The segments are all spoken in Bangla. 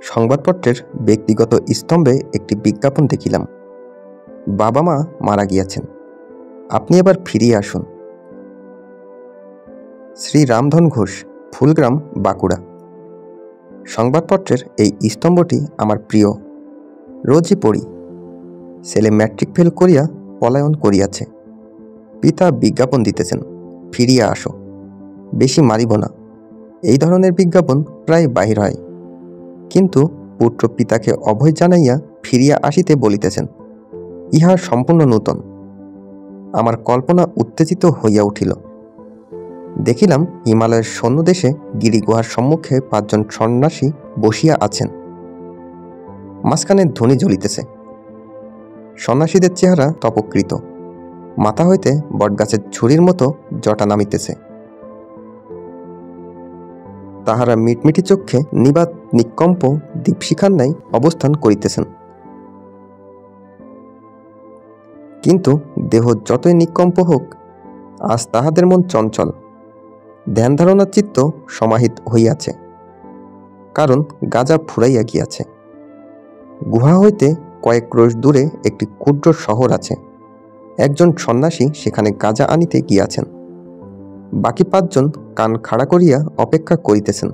সংবাদপত্রের ব্যক্তিগত স্তম্ভে একটি বিজ্ঞাপন দেখিলাম। বাবা মা মারা গিয়াছেন, আপনি এবার ফিরিয়ে আসুন। শ্রী রামধন ঘোষ, ফুলগ্রাম, বাঁকুড়া। সংবাদপত্রের এই স্তম্ভটি আমার প্রিয়, রোজই পড়ি। ছেলে ম্যাট্রিক ফেল করিয়া পলায়ন করিয়াছে, পিতা বিজ্ঞাপন দিতেছেন, ফিরিয়া আসো, বেশি মারিব না। এই ধরনের বিজ্ঞাপন প্রায় বাহির হয়, কিন্তু পুত্র পিতাকে অভয় জানাইয়া ফিরিয়া আসিতে বলিতেছেন, ইহা সম্পূর্ণ নূতন। আমার কল্পনা উত্তেজিত হইয়া উঠিল। দেখিলাম হিমালয়ের সন্ন্যদেশে গিরিগুহার সম্মুখে 5 জন সন্ন্যাসী বসিয়া আছেন। মাঝখানে ধূনি জ্বলিতেছে। সন্ন্যাসীদের চেহারা তপকৃত, মাথা হইতে বটগাছের ছুরির মতো জটা নামিতেছে। তাহারা মিটমিটি চক্ষে নিবাত নিকম্প দীপশিখার ন্যায় অবস্থান করিতেছেন। কিন্তু দেহ যতই নিকম্প হোক, আজ তাহাদের মন চঞ্চল, ধ্যান ধারণার চিত্ত সমাহিত হইয়াছে, কারণ গাজা ফুরাইয়া গিয়াছে। গুহা হইতে কয়েক ক্রোশ দূরে একটি ক্ষুদ্র শহর আছে। একজন সন্ন্যাসী সেখানে গাজা আনিতে গিয়াছেন। বাকি 5 জন কান খাড়া করিয়া অপেক্ষা করিতেছেন।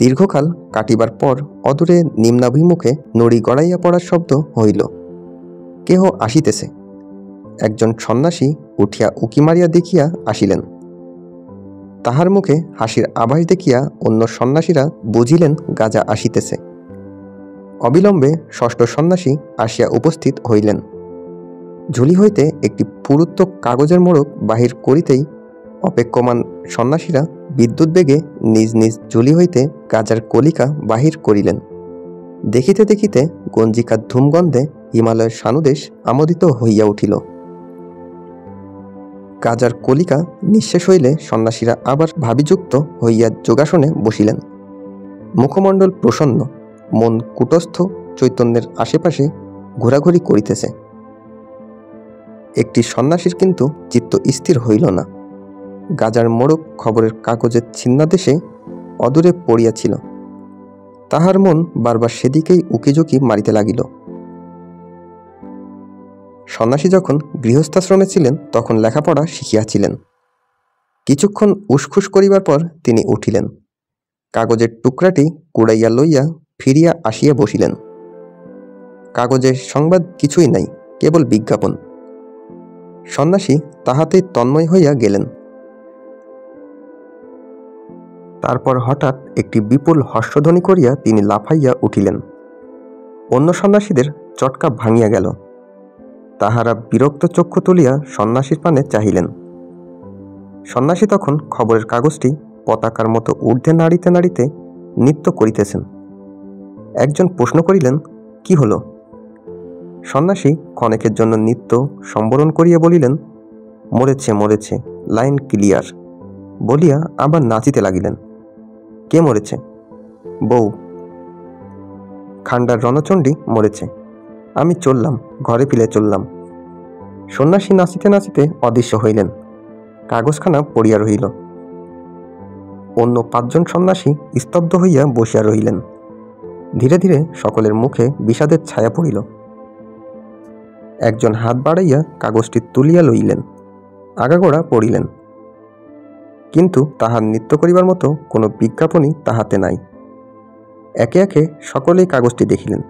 দীর্ঘকাল কাটিবার পর অদূরে নিম্নাভিমুখে নড়ি গড়াইয়া পড়ার শব্দ হইল। কেহ আসিতেছে। একজন সন্ন্যাসী উঠিয়া উকি মারিয়া দেখিয়া আসিলেন। তাহার মুখে হাসির আভাস দেখিয়া অন্য সন্ন্যাসীরা বুঝিলেন গাজা আসিতেছে। অবিলম্বে 6ষ্ঠ সন্ন্যাসী আসিয়া উপস্থিত হইলেন। ঝুলি হইতে একটি পুরুত্ব কাগজের মোড়ক বাহির করিতেই অপেক্ষমান সন্ন্যাসীরা বিদ্যুৎ বেগে নিজ নিজ ঝুলি হইতে গাজার কলিকা বাহির করিলেন। দেখিতে দেখিতে গঞ্জিকার ধূমগন্ধে হিমালয়ের সানুদেশ আমোদিত হইয়া উঠিল। গাজার কলিকা নিঃশেষ হইলে সন্ন্যাসীরা আবার ভাবিযুক্ত হইয়া যোগাসনে বসিলেন। মুখমণ্ডল প্রসন্ন, মন কূটস্থ চৈতন্যের আশেপাশে ঘোরাঘুরি করিতেছে। একটি সন্ন্যাসীর কিন্তু চিত্ত স্থির হইল না। গাজার মোড়ক খবরের কাগজের ছিন্নাদেশে অদূরে পড়িয়াছিল। তাহার মন বারবার সেদিকেই উকিঝুঁকি মারিতে লাগিল। সন্ন্যাসী যখন গৃহস্থাশ্রমে ছিলেন তখন লেখাপড়া শিখিয়াছিলেন। কিছুক্ষণ উসখুস করিবার পর তিনি উঠিলেন। কাগজের টুকরাটি কুড়াইয়া লইয়া ফিরিয়া আসিয়া বসিলেন। কাগজের সংবাদ কিছুই নাই, কেবল বিজ্ঞাপন। সন্ন্যাসী তাহাতেই তন্ময় হইয়া গেলেন। তারপর হঠাৎ একটি বিপুল হর্ষধ্বনি করিয়া তিনি লাফাইয়া উঠিলেন। অন্য সন্ন্যাসীদের চটকা ভাঙিয়া গেল। তাহারা বিরক্ত চক্ষু তুলিয়া সন্ন্যাসীর পানে চাহিলেন। সন্ন্যাসী তখন খবরের কাগজটি পতাকার মতো ঊর্ধ্বে নাড়িতে নাড়িতে নৃত্য করিতেছেন। একজন প্রশ্ন করিলেন, কি হল? সন্ন্যাসী ক্ষণেকের জন্য নৃত্য সম্বরণ করিয়া বলিলেন, মরেছে মরেছে, লাইন ক্লিয়ার, বলিয়া আবার নাচিতে লাগিলেন। কে মরেছে? বউ। খান্ডার রণচণ্ডী মরেছে। আমি চললাম, ঘরে ফিরে চললাম। সন্ন্যাসী নাচিতে নাচিতে অদৃশ্য হইলেন। কাগজখানা পড়িয়া রহিল। অন্য 5 জন সন্ন্যাসী স্তব্ধ হইয়া বসিয়া রহিলেন। ধীরে ধীরে সকলের মুখে বিষাদের ছায়া পড়িল। একজন হাত বাড়াইয়া কাগজটি তুলিয়া লইলেন, আগাগোড়া পড়িলেন। কিন্তু তাহার নৃত্য করিবার মতো কোনো বিজ্ঞাপনই তাহাতে নাই। একে একে সকলেই কাগজটি দেখিলেন।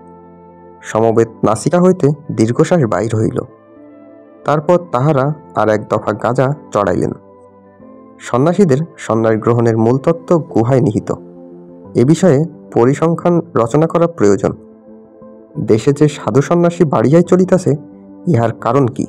সমবেত নাসিকা হইতে দীর্ঘশ্বাস বাহির হইল। তারপর তাহারা আর 1 দফা গাঁজা চড়াইলেন। সন্ন্যাসীদের সন্ন্যাস গ্রহণের মূলতত্ত্ব গুহায় নিহিত। এ বিষয়ে পরিসংখ্যান রচনা করা প্রয়োজন। দেশে যে সাধু সন্ন্যাসী বাড়িয়াই চলিতেছে, ইহার কারণ কি?